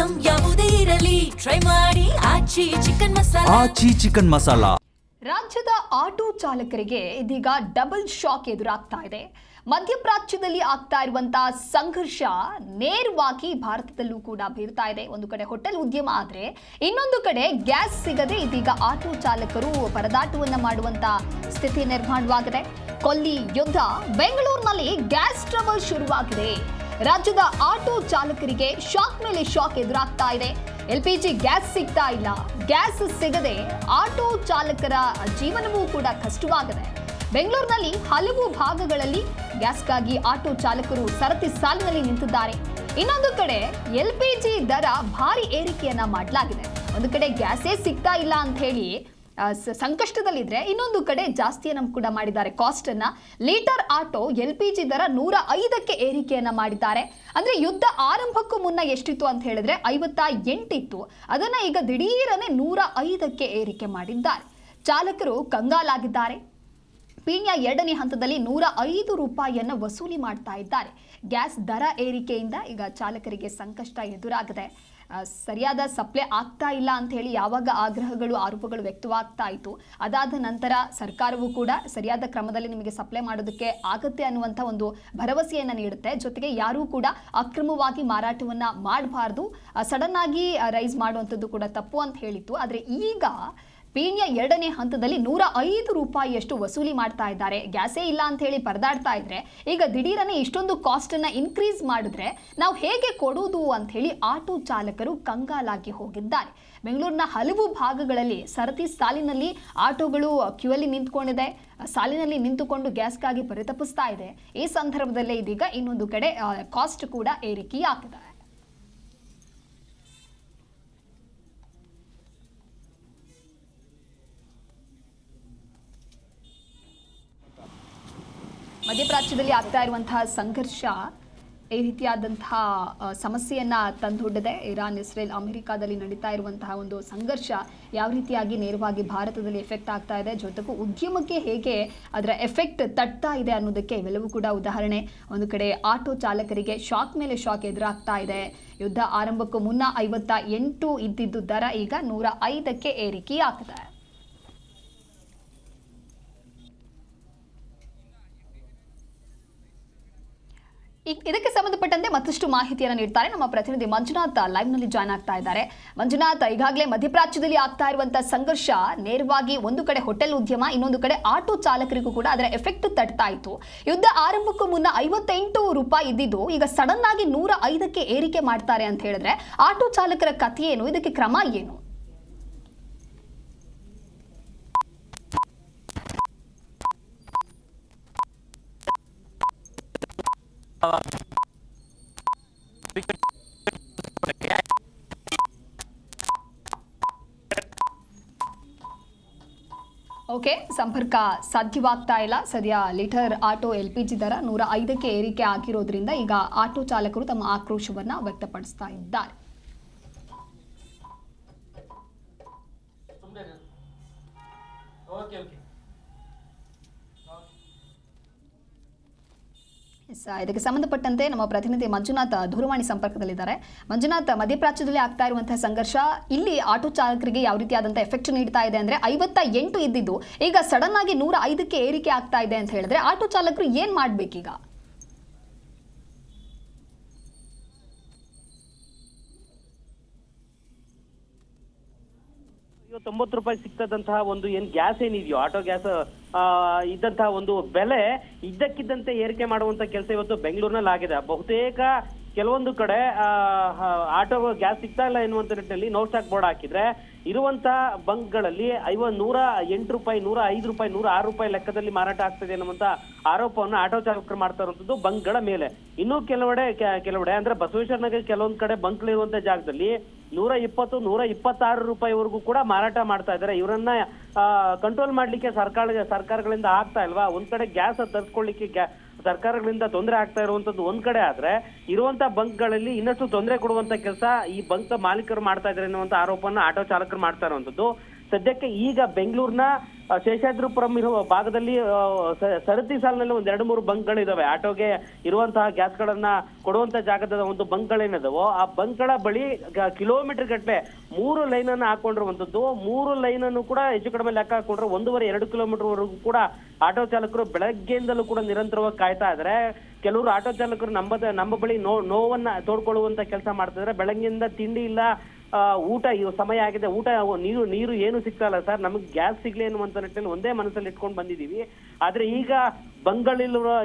Item ಯಾವುದೇ ಇರಲಿ try ಮಾಡಿ ಆಚಿ ಚಿಕನ್ ಮಸಾಲಾ. ರಾಜ್ಯದ ಆಟೋ ಚಾಲಕರಿಗೆ ಇದೀಗ ಡಬಲ್ ಶಾಕ್ ಎದುರಾಗ್ತಾ ಇದೆ. ಮಧ್ಯಪ್ರಾಚ್ಯದಲ್ಲಿ ಆಗ್ತಾ ಇರುವಂತಹ ಸಂಘರ್ಷ ನೇರವಾಗಿ ಭಾರತದಲ್ಲೂ ಕೂಡ ಬೀರ್ತಾ ಇದೆ. ಒಂದು ಕಡೆ ಹೋಟೆಲ್ ಉದ್ಯಮ ಆದ್ರೆ ಇನ್ನೊಂದು ಕಡೆ ಗ್ಯಾಸ್ ಸಿಗದೆ ಇದೀಗ ಆಟೋ ಚಾಲಕರು ಪರದಾಟವನ್ನ ಮಾಡುವಂತ ಸ್ಥಿತಿ ನಿರ್ಮಾಣವಾಗಿದೆ. ಕೊಲ್ಲಿ ಯುದ್ಧ, ಬೆಂಗಳೂರಿನಲ್ಲಿ ಗ್ಯಾಸ್ ಟ್ರಬಲ್ ಶುರುವಾಗಿದೆ. ರಾಜ್ಯದ ಆಟೋ ಚಾಲಕರಿಗೆ ಶಾಕ್ ಮೇಲೆ ಶಾಕ್ ಎದುರಾಗ್ತಾ ಇದೆ. LPG ಗ್ಯಾಸ್ ಸಿಗ್ತಾ ಇಲ್ಲ. ಗ್ಯಾಸ್ ಸಿಗದೆ ಆಟೋ ಚಾಲಕರ ಜೀವನವೂ ಕೂಡ ಕಷ್ಟವಾಗಿದೆ. ಬೆಂಗಳೂರಿನಲ್ಲಿ ಹಲವು ಭಾಗಗಳಲ್ಲಿ ಗ್ಯಾಸ್ಗಾಗಿ ಆಟೋ ಚಾಲಕರು ಸರತಿ ಸಾಲಿನಲ್ಲಿ ನಿಂತಿದ್ದಾರೆ. ಇನ್ನೊಂದು ಕಡೆ LPG ದರ ಭಾರಿ ಏರಿಕೆಯನ್ನ ಮಾಡಲಾಗಿದೆ. ಒಂದು ಕಡೆ ಗ್ಯಾಸೇ ಸಿಗ್ತಾ ಇಲ್ಲ ಅಂತ ಹೇಳಿ ಸಂಕಷ್ಟದಲ್ಲಿದ್ರೆ, ಇನ್ನೊಂದು ಕಡೆ ಜಾಸ್ತಿಯನ್ನ ಕೂಡ ಮಾಡಿದ್ದಾರೆ ಕಾಸ್ಟ್ ಅನ್ನ. ಲೀಟರ್ ಆಟೋ LPG ದರ 105ಕ್ಕೆ ಏರಿಕೆಯನ್ನ ಮಾಡಿದ್ದಾರೆ. ಅಂದ್ರೆ ಯುದ್ಧ ಆರಂಭಕ್ಕೂ ಮುನ್ನ ಎಷ್ಟಿತ್ತು ಅಂತ ಹೇಳಿದ್ರೆ 58 ಇತ್ತು. ಅದನ್ನ ಈಗ ದಿಢೀರನೆ 105ಕ್ಕೆ ಏರಿಕೆ ಮಾಡಿದ್ದಾರೆ. ಚಾಲಕರು ಕಂಗಾಲಾಗಿದ್ದಾರೆ. ಪೀಣ್ಯ 2ನೇ ಹಂತದಲ್ಲಿ 105 ರೂಪಾಯಿಯನ್ನು ವಸೂಲಿ ಮಾಡ್ತಾ ಇದ್ದಾರೆ. ಗ್ಯಾಸ್ ದರ ಏರಿಕೆಯಿಂದ ಈಗ ಚಾಲಕರಿಗೆ ಸಂಕಷ್ಟ ಎದುರಾಗಿದೆ. ಸರಿಯಾದ ಸಪ್ಲೈ ಆಗ್ತಾ ಇಲ್ಲ ಅಂತ ಹೇಳಿ ಯಾವಾಗ ಆಗ್ರಹಗಳು ಆರೋಪಗಳು ವ್ಯಕ್ತವಾಗ್ತಾ ಇತ್ತು, ಅದಾದ ನಂತರ ಸರ್ಕಾರವು ಕೂಡ ಸರಿಯಾದ ಕ್ರಮದಲ್ಲಿ ನಿಮಗೆ ಸಪ್ಲೈ ಮಾಡೋದಕ್ಕೆ ಆಗುತ್ತೆ ಅನ್ನುವಂಥ ಒಂದು ಭರವಸೆಯನ್ನು ನೀಡುತ್ತೆ. ಜೊತೆಗೆ ಯಾರೂ ಕೂಡ ಅಕ್ರಮವಾಗಿ ಮಾರಾಟವನ್ನ ಮಾಡಬಾರ್ದು, ಸಡನ್ ಆಗಿ ರೈಸ್ ಮಾಡುವಂಥದ್ದು ಕೂಡ ತಪ್ಪು ಅಂತ ಹೇಳಿತ್ತು. ಆದರೆ ಈಗ ಪೀಣ್ಯ 2ನೇ ಹಂತದಲ್ಲಿ 105 ರೂಪಾಯಿಯಷ್ಟು ವಸೂಲಿ ಮಾಡ್ತಾ ಇದ್ದಾರೆ. ಗ್ಯಾಸೇ ಇಲ್ಲ ಅಂತ ಹೇಳಿ ಪರದಾಡ್ತಾ ಇದ್ರೆ ಈಗ ದಿಢೀರನೆ ಇಷ್ಟೊಂದು ಕಾಸ್ಟ್ ಅನ್ನ ಇನ್ಕ್ರೀಸ್ ಮಾಡಿದ್ರೆ ನಾವು ಹೇಗೆ ಕೊಡೋದು ಅಂತ ಹೇಳಿ ಆಟೋ ಚಾಲಕರು ಕಂಗಾಲಾಗಿ ಹೋಗಿದ್ದಾರೆ. ಬೆಂಗಳೂರಿನ ಹಲವು ಭಾಗಗಳಲ್ಲಿ ಸರತಿ ಸಾಲಿನಲ್ಲಿ ಆಟೋಗಳು ಕ್ಯೂ ಅಲ್ಲಿ ನಿಂತ್ಕೊಂಡಿದೆ. ಸಾಲಿನಲ್ಲಿ ನಿಂತುಕೊಂಡು ಗ್ಯಾಸ್ಗಾಗಿ ಪರಿತಪಿಸ್ತಾ ಇದೆ. ಈ ಸಂದರ್ಭದಲ್ಲೇ ಇದೀಗ ಇನ್ನೊಂದು ಕಡೆ ಕಾಸ್ಟ್ ಕೂಡ ಏರಿಕೆಯಾಗಿದೆ. ಮಧ್ಯಪ್ರಾಚ್ಯದಲ್ಲಿ ಆಗ್ತಾ ಇರುವಂತಹ ಸಂಘರ್ಷ ಈ ರೀತಿಯಾದಂತಹ ಸಮಸ್ಯೆಯನ್ನ ತಂದೊಡ್ಡಿದೆ. ಇರಾನ್, ಇಸ್ರೇಲ್, ಅಮೆರಿಕಾದಲ್ಲಿ ನಡೀತಾ ಇರುವಂತಹ ಒಂದು ಸಂಘರ್ಷ ಯಾವ ರೀತಿಯಾಗಿ ನೇರವಾಗಿ ಭಾರತದಲ್ಲಿ ಎಫೆಕ್ಟ್ ಆಗ್ತಾ ಇದೆ, ಜೊತೆಗೂ ಉದ್ಯಮಕ್ಕೆ ಹೇಗೆ ಅದರ ಎಫೆಕ್ಟ್ ತಟ್ತಾ ಇದೆ ಅನ್ನೋದಕ್ಕೆ ಇವೆಲ್ಲವೂ ಕೂಡ ಉದಾಹರಣೆ. ಒಂದು ಕಡೆ ಆಟೋ ಚಾಲಕರಿಗೆ ಶಾಕ್ ಮೇಲೆ ಶಾಕ್ ಎದುರಾಗ್ತಾ ಇದೆ. ಯುದ್ಧ ಆರಂಭಕ್ಕೂ ಮುನ್ನ 58 ಇದ್ದಿದ್ದು ದರ ಈಗ 105ಕ್ಕೆ ಏರಿಕೆಯಾಗಿದೆ. ಇದಕ್ಕೆ ಸಂಬಂಧಪಟ್ಟಂತೆ ಮತ್ತಷ್ಟು ಮಾಹಿತಿಯನ್ನು ನೀಡ್ತಾರೆ ನಮ್ಮ ಪ್ರತಿನಿಧಿ ಮಂಜುನಾಥ್ ಲೈವ್ ನಲ್ಲಿ ಜಾಯ್ನ್ ಆಗ್ತಾ ಇದ್ದಾರೆ. ಮಂಜುನಾಥ್, ಈಗಾಗಲೇ ಮಧ್ಯಪ್ರಾಚ್ಯದಲ್ಲಿ ಆಗ್ತಾ ಇರುವಂತಹ ಸಂಘರ್ಷ ನೇರವಾಗಿ ಒಂದು ಕಡೆ ಹೋಟೆಲ್ ಉದ್ಯಮ, ಇನ್ನೊಂದು ಕಡೆ ಆಟೋ ಚಾಲಕರಿಗೂ ಕೂಡ ಅದರ ಎಫೆಕ್ಟ್ ತಟ್ತಾ ಇತ್ತು. ಯುದ್ಧ ಆರಂಭಕ್ಕೂ ಮುನ್ನ 58 ರೂಪಾಯಿ ಇದ್ದಿದ್ದು ಈಗ ಸಡನ್ ಆಗಿ 105ಕ್ಕೆ ಏರಿಕೆ ಮಾಡ್ತಾರೆ ಅಂತ ಹೇಳಿದ್ರೆ ಆಟೋ ಚಾಲಕರ ಕಥೆ ಏನು, ಇದಕ್ಕೆ ಕ್ರಮ ಏನು? ಓಕೆ, ಸಂಪರ್ಕ ಸಾಧ್ಯವಾಗ್ತಾ ಇಲ್ಲ. ಸದ್ಯ ಲೀಟರ್ ಆಟೋ LPG ದರ 105ಕ್ಕೆ ಏರಿಕೆ ಆಗಿರೋದ್ರಿಂದ ಈಗ ಆಟೋ ಚಾಲಕರು ತಮ್ಮ ಆಕ್ರೋಶವನ್ನ ವ್ಯಕ್ತಪಡಿಸ್ತಾ ಇದ್ದಾರೆ. ಇದಕ್ಕೆ ಸಂಬಂಧಪಟ್ಟಂತೆ ನಮ್ಮ ಪ್ರತಿನಿಧಿ ಮಂಜುನಾಥ್ ದೂರವಾಣಿ ಸಂಪರ್ಕದಲ್ಲಿದ್ದಾರೆ. ಮಂಜುನಾಥ್, ಮಧ್ಯಪ್ರಾಚ್ಯದಲ್ಲಿ ಆಗ್ತಾ ಇರುವಂತಹ ಸಂಘರ್ಷ ಇಲ್ಲಿ ಆಟೋ ಚಾಲಕರಿಗೆ ಯಾವ ರೀತಿಯಾದಂತಹ ಎಫೆಕ್ಟ್ ನೀಡ್ತಾ ಇದೆ ಅಂದ್ರೆ 58 ಇದ್ದಿದ್ದು ಈಗ ಸಡನ್ ಆಗಿ 105ಕ್ಕೆ ಏರಿಕೆ ಆಗ್ತಾ ಇದೆ ಅಂತ ಹೇಳಿದ್ರೆ ಆಟೋ ಚಾಲಕರು ಏನ್ ಮಾಡ್ಬೇಕೀಗ? 90 ರೂಪಾಯಿ ಸಿಗ್ತದಂತಹ ಒಂದು ಏನ್ ಗ್ಯಾಸ್ ಏನಿದೆಯೋ, ಆಟೋ ಗ್ಯಾಸ್ ಇದ್ದಂತಹ ಒಂದು ಬೆಲೆ ಇದ್ದಕ್ಕಿದ್ದಂತೆ ಏರಿಕೆ ಮಾಡುವಂತ ಕೆಲಸ ಇವತ್ತು ಬೆಂಗಳೂರಿನಲ್ಲಿ ಆಗಿದೆ. ಬಹುತೇಕ ಕೆಲವೊಂದು ಕಡೆ ಆಟೋ ಗ್ಯಾಸ್ ಸಿಗ್ತಾ ಇಲ್ಲ ಎನ್ನುವಂತ ನಿಟ್ಟಿನಲ್ಲಿ ನೋ ಸ್ಟಾಕ್ ಬೋರ್ಡ್ ಹಾಕಿದ್ರೆ ಇರುವಂತ ಬಂಕ್ಗಳಲ್ಲಿ 108 ರೂಪಾಯಿ, 105 ರೂಪಾಯಿ, 106 ರೂಪಾಯಿ ಲೆಕ್ಕದಲ್ಲಿ ಮಾರಾಟ ಆಗ್ತದೆ ಅನ್ನುವಂತ ಆರೋಪವನ್ನು ಆಟೋ ಚಾಲಕರು ಮಾಡ್ತಾ ಇರುವಂತದ್ದು ಬಂಕ್ಗಳ ಮೇಲೆ. ಇನ್ನೂ ಕೆಲವೆಡೆ ಅಂದ್ರೆ ಬಸವೇಶ್ವರ ನಗರ ಕೆಲವೊಂದ್ ಕಡೆ ಬಂಕ್ಗಳಿರುವಂತ ಜಾಗದಲ್ಲಿ 120, 126 ರೂಪಾಯಿವರೆಗೂ ಕೂಡ ಮಾರಾಟ ಮಾಡ್ತಾ ಇದ್ದಾರೆ. ಇವರನ್ನ ಕಂಟ್ರೋಲ್ ಮಾಡ್ಲಿಕ್ಕೆ ಸರ್ಕಾರಗಳಿಂದ ಆಗ್ತಾ ಇಲ್ವಾ? ಒಂದ್ ಕಡೆ ಗ್ಯಾಸ್ ತರಿಸ್ಕೊಳ್ಳಿಕ್ಕೆ ಸರ್ಕಾರಗಳಿಂದ ತೊಂದರೆ ಆಗ್ತಾ ಇರುವಂತದ್ದು ಒಂದ್ ಕಡೆ ಆದ್ರೆ, ಇರುವಂತ ಬಂಕ್ಗಳಲ್ಲಿ ಇನ್ನಷ್ಟು ತೊಂದರೆ ಕೊಡುವಂತ ಕೆಲಸ ಈ ಬಂಕ್ ಮಾಲೀಕರು ಮಾಡ್ತಾ ಇದ್ದಾರೆ ಎನ್ನುವಂತ ಆರೋಪವನ್ನ ಆಟೋ ಚಾಲಕರು ಮಾಡ್ತಾ ಇರುವಂತದ್ದು. ಸದ್ಯಕ್ಕೆ ಈಗ ಬೆಂಗಳೂರಿನ ಶೇಷಾದ್ರಿಪುರಂ ಇರುವ ಭಾಗದಲ್ಲಿ ಸರತಿ ಸಾಲಿನಲ್ಲಿ ಒಂದ್ 2-3 ಬಂಕ್ಗಳಿದಾವೆ. ಆಟೋಗೆ ಇರುವಂತಹ ಗ್ಯಾಸ್ಗಳನ್ನ ಕೊಡುವಂತ ಜಾಗದ ಒಂದು ಬಂಕ್ಗಳೇನಿದಾವೋ ಆ ಬಂಕ್ಗಳ ಬಳಿ ಕಿಲೋಮೀಟರ್ ಗಟ್ಟಲೆ 3 ಲೈನ್ ಅನ್ನು ಹಾಕೊಂಡಿರುವಂತದ್ದು. 3 ಲೈನ್ ಅನ್ನು ಕೂಡ ಹೆಚ್ಚು ಕಡಿಮೆ ಲೆಕ್ಕ ಹಾಕೊಂಡ್ರೆ 1.5-2 ಕಿಲೋಮೀಟರ್ ವರೆಗೂ ಕೂಡ ಆಟೋ ಚಾಲಕರು ಬೆಳಗ್ಗೆಯಿಂದಲೂ ಕೂಡ ನಿರಂತರವಾಗಿ ಕಾಯ್ತಾ ಇದ್ದಾರೆ. ಕೆಲವರು ಆಟೋ ಚಾಲಕರು ನಮ್ಮ ಬಳಿ ನೋವನ್ನ ತೋಡ್ಕೊಳ್ಳುವಂತ ಕೆಲಸ ಮಾಡ್ತಿದ್ದಾರೆ. ಬೆಳಗ್ಗೆಯಿಂದ ತಿಂಡಿ ಇಲ್ಲ, ಊಟ ಸಮಯ ಆಗಿದೆ, ಊಟ ನೀರು ಏನು ಸಿಗ್ತಾ ಇಲ್ಲ ಸರ್, ನಮಗೆ ಗ್ಯಾಸ್ ಸಿಗ್ಲಿ ಅನ್ನುವಂತ ನಿಟ್ಟಿನಲ್ಲಿ ಒಂದೇ ಮನಸ್ಸಲ್ಲಿ ಇಟ್ಕೊಂಡು ಬಂದಿದೀವಿ. ಆದ್ರೆ ಈಗ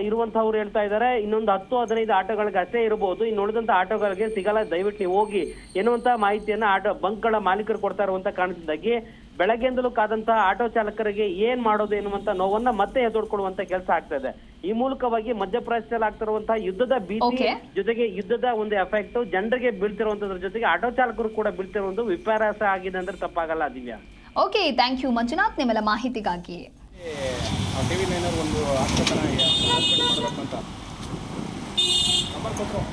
ಇರುವಂತವ್ರು ಹೇಳ್ತಾ ಇದ್ದಾರೆ ಇನ್ನೊಂದು 10-15 ಆಟೋಗಳಿಗೆ ಅಷ್ಟೇ ಇರಬಹುದು, ಇನ್ನು ಉಳಿದಂತ ಆಟೋಗಳಿಗೆ ಸಿಗಲ್ಲ, ದಯವಿಟ್ಟು ನೀವು ಹೋಗಿ ಎನ್ನುವಂತ ಮಾಹಿತಿಯನ್ನ ಆಟೋ ಬಂಕ್ಗಳ ಮಾಲೀಕರು ಕೊಡ್ತಾ ಇರುವಂತ ಕಾರಣದಿಂದಾಗಿ ಬೆಳಗ್ಗೆಯಿಂದಲೂ ಕಾದಂತಹ ಆಟೋ ಚಾಲಕರಿಗೆ ಏನ್ ಮಾಡೋದು ಎನ್ನುವಂತ ನೋವನ್ನ ಮತ್ತೆ ಎದುರ್ಕೊಳ್ಳುವಂತ ಕೆಲಸ ಆಗ್ತಾ ಇದೆ. ಈ ಮೂಲಕವಾಗಿ ಮಧ್ಯಪ್ರದೇಶದಲ್ಲಿ ಆಗ್ತಿರುವಂತಹ ಯುದ್ಧದ ಭೀತಿ ಜೊತೆಗೆ ಯುದ್ಧದ ಒಂದು ಎಫೆಕ್ಟ್ ಜನರಿಗೆ ಬೀಳ್ತಿರುವಂತದ್ರ ಜೊತೆಗೆ ಆಟೋ ಚಾಲಕರು ಕೂಡ ಬೀಳ್ತಿರೋ ಒಂದು ವಿಪರ್ಯಾಸ ಆಗಿದೆ ಅಂದ್ರೆ ತಪ್ಪಾಗಲ್ಲ Divya. Okay, thank you Manjunath ನಿಮ್ಮೆಲ್ಲ ಮಾಹಿತಿಗಾಗಿ. ಟಿವಿ ನೈನರ್ ಒಂದು ಆಸ್ಪತ್ರೆ ಮಾಡಬೇಕಂತ ನಂಬರ್ ಕೊಟ್ಟರು.